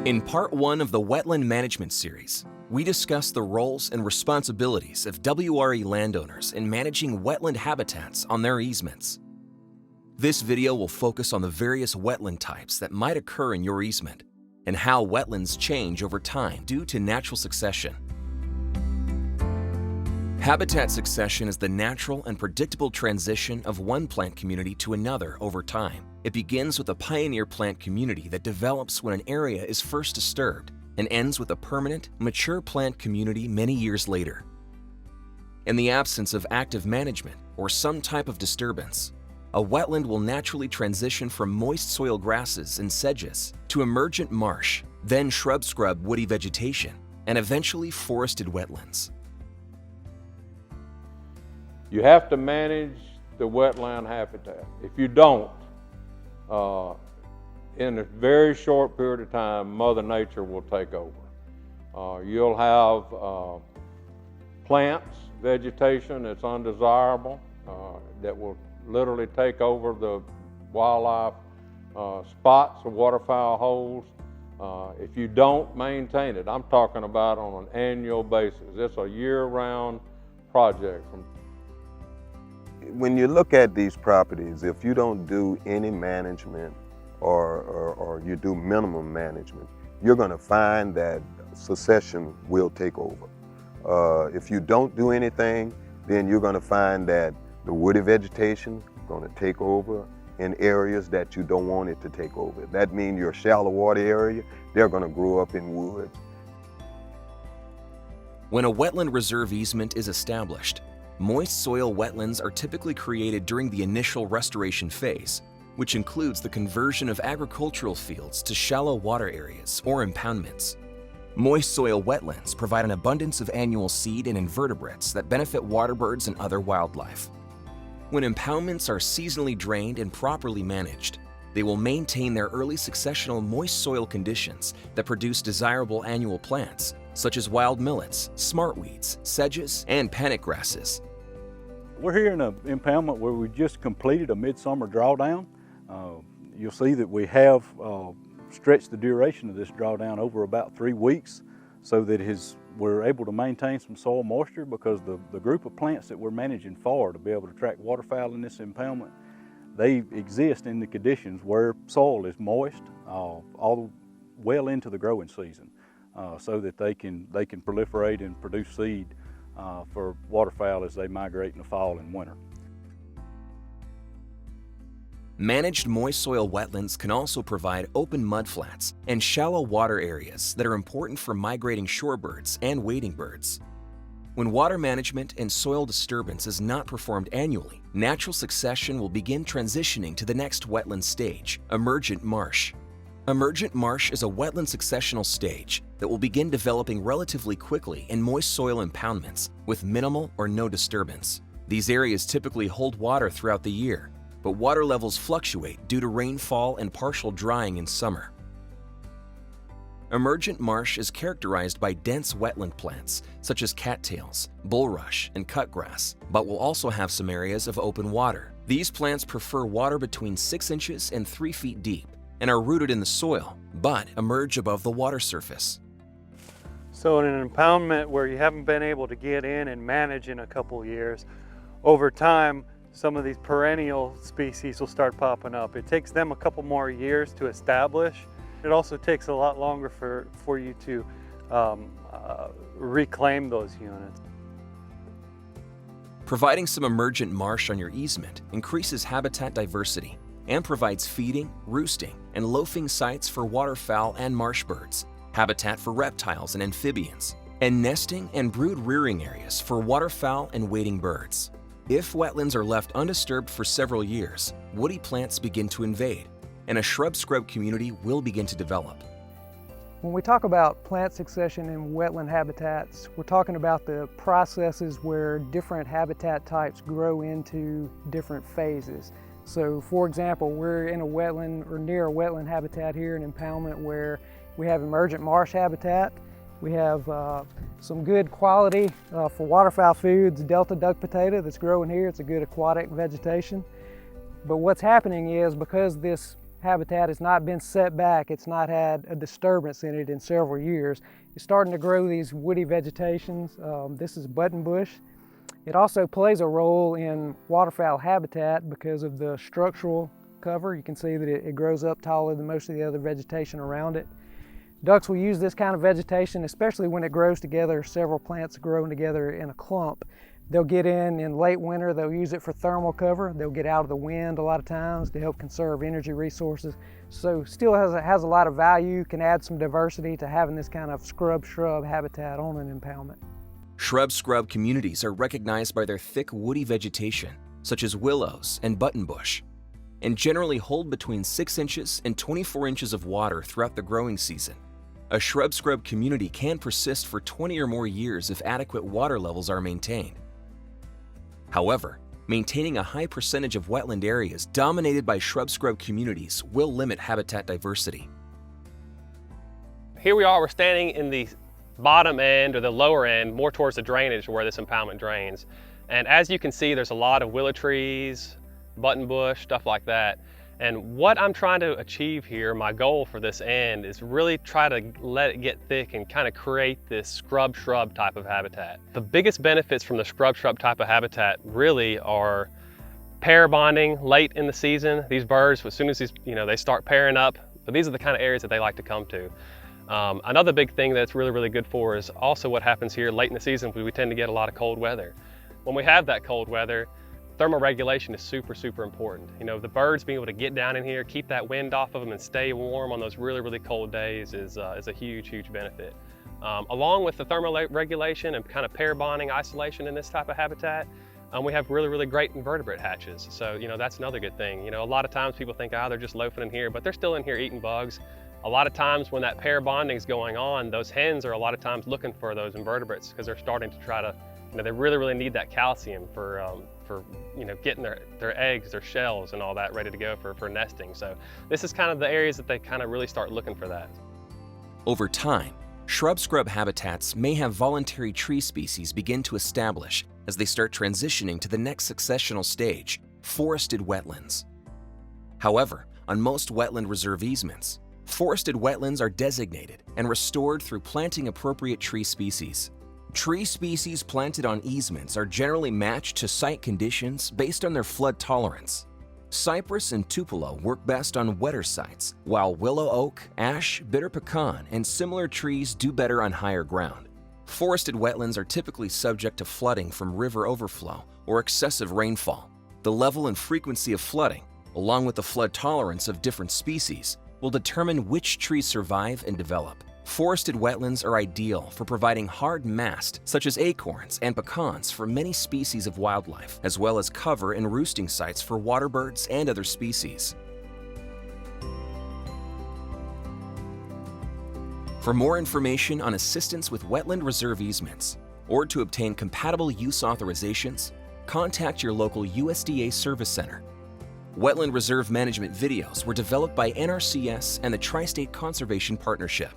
In part 1 of the Wetland Management series, we discuss the roles and responsibilities of WRE landowners in managing wetland habitats on their easements. This video will focus on the various wetland types that might occur in your easement and how wetlands change over time due to natural succession. Habitat succession is the natural and predictable transition of one plant community to another over time. It begins with a pioneer plant community that develops when an area is first disturbed and ends with a permanent, mature plant community many years later. In the absence of active management or some type of disturbance, a wetland will naturally transition from moist soil grasses and sedges to emergent marsh, then shrub-scrub woody vegetation, and eventually forested wetlands. You have to manage the wetland habitat. If you don't, in a very short period of time, Mother Nature will take over. You'll have plants, vegetation that's undesirable, that will literally take over the wildlife spots, the waterfowl holes. If you don't maintain it, I'm talking about on an annual basis. It's a year-round project. When you look at these properties, if you don't do any management or you do minimum management, you're going to find that succession will take over. If you don't do anything, then you're going to find that the woody vegetation is going to take over in areas that you don't want it to take over. That means your shallow water area, they're going to grow up in woods. When a wetland reserve easement is established, moist soil wetlands are typically created during the initial restoration phase, which includes the conversion of agricultural fields to shallow water areas or impoundments. Moist soil wetlands provide an abundance of annual seed and invertebrates that benefit waterbirds and other wildlife. When impoundments are seasonally drained and properly managed, they will maintain their early successional moist soil conditions that produce desirable annual plants, such as wild millets, smartweeds, sedges, and panic grasses. We're here in an impoundment where we just completed a midsummer drawdown. You'll see that we have stretched the duration of this drawdown over about 3 weeks so that we're able to maintain some soil moisture, because the group of plants that we're managing for to be able to attract waterfowl in this impoundment, they exist in the conditions where soil is moist all well into the growing season, so that they can proliferate and produce seed for waterfowl as they migrate in the fall and winter. Managed moist soil wetlands can also provide open mudflats and shallow water areas that are important for migrating shorebirds and wading birds. When water management and soil disturbance is not performed annually, natural succession will begin transitioning to the next wetland stage, emergent marsh. Emergent marsh is a wetland successional stage that will begin developing relatively quickly in moist soil impoundments with minimal or no disturbance. These areas typically hold water throughout the year, but water levels fluctuate due to rainfall and partial drying in summer. Emergent marsh is characterized by dense wetland plants such as cattails, bulrush, and cutgrass, but will also have some areas of open water. These plants prefer water between 6 inches and 3 feet deep and are rooted in the soil, but emerge above the water surface. So in an impoundment where you haven't been able to get in and manage in a couple of years, over time, some of these perennial species will start popping up. It takes them a couple more years to establish. It also takes a lot longer for you to reclaim those units. Providing some emergent marsh on your easement increases habitat diversity and provides feeding, roosting, and loafing sites for waterfowl and marsh birds, habitat for reptiles and amphibians, and nesting and brood rearing areas for waterfowl and wading birds. If wetlands are left undisturbed for several years, woody plants begin to invade, and a shrub-scrub community will begin to develop. When we talk about plant succession in wetland habitats, we're talking about the processes where different habitat types grow into different phases. So for example, we're in a wetland or near a wetland habitat here in impoundment where we have emergent marsh habitat. We have some good quality for waterfowl foods, Delta duck potato that's growing here. It's a good aquatic vegetation. But what's happening is, because this habitat has not been set back, it's not had a disturbance in it in several years. It's starting to grow these woody vegetations. This is buttonbush. It also plays a role in waterfowl habitat because of the structural cover. You can see that it grows up taller than most of the other vegetation around it. Ducks will use this kind of vegetation, especially when it grows together, several plants growing together in a clump. They'll get in late winter, they'll use it for thermal cover. They'll get out of the wind a lot of times to help conserve energy resources. So still has a lot of value, can add some diversity to having this kind of scrub-shrub habitat on an impoundment. Shrub-scrub communities are recognized by their thick woody vegetation, such as willows and buttonbush, and generally hold between 6 inches and 24 inches of water throughout the growing season. A shrub-scrub community can persist for 20 or more years if adequate water levels are maintained. However, maintaining a high percentage of wetland areas dominated by shrub-scrub communities will limit habitat diversity. Here we are, we're standing in the bottom end or the lower end, more towards the drainage where this impoundment drains. And as you can see, there's a lot of willow trees, buttonbush, stuff like that. And what I'm trying to achieve here, my goal for this end, is really try to let it get thick and kind of create this scrub-shrub type of habitat. The biggest benefits from the scrub-shrub type of habitat really are pair bonding late in the season. These birds, as soon as they start pairing up, but these are the kind of areas that they like to come to. Another big thing that's really, really good for is also what happens here late in the season. We tend to get a lot of cold weather. When we have that cold weather, thermal regulation is super, super important. The birds being able to get down in here, keep that wind off of them and stay warm on those really, really cold days is a huge, huge benefit. Along with the thermal regulation and kind of pair bonding isolation in this type of habitat, we have really, really great invertebrate hatches. So, that's another good thing. A lot of times people think, they're just loafing in here, but they're still in here eating bugs. A lot of times when that pair bonding is going on, those hens are a lot of times looking for those invertebrates because they're starting to try to, they really, really need that calcium for getting their eggs, their shells and all that ready to go for nesting. So this is kind of the areas that they kind of really start looking for that. Over time, shrub-scrub habitats may have voluntary tree species begin to establish as they start transitioning to the next successional stage, forested wetlands. However, on most wetland reserve easements, forested wetlands are designated and restored through planting appropriate tree species. Tree species planted on easements are generally matched to site conditions based on their flood tolerance. Cypress and tupelo work best on wetter sites, while willow oak, ash, bitter pecan, and similar trees do better on higher ground. Forested wetlands are typically subject to flooding from river overflow or excessive rainfall. The level and frequency of flooding, along with the flood tolerance of different species, will determine which trees survive and develop. Forested wetlands are ideal for providing hard mast, such as acorns and pecans, for many species of wildlife, as well as cover and roosting sites for water birds and other species. For more information on assistance with wetland reserve easements, or to obtain compatible use authorizations, contact your local USDA Service Center. Wetland Reserve Management videos were developed by NRCS and the Tri-State Conservation Partnership.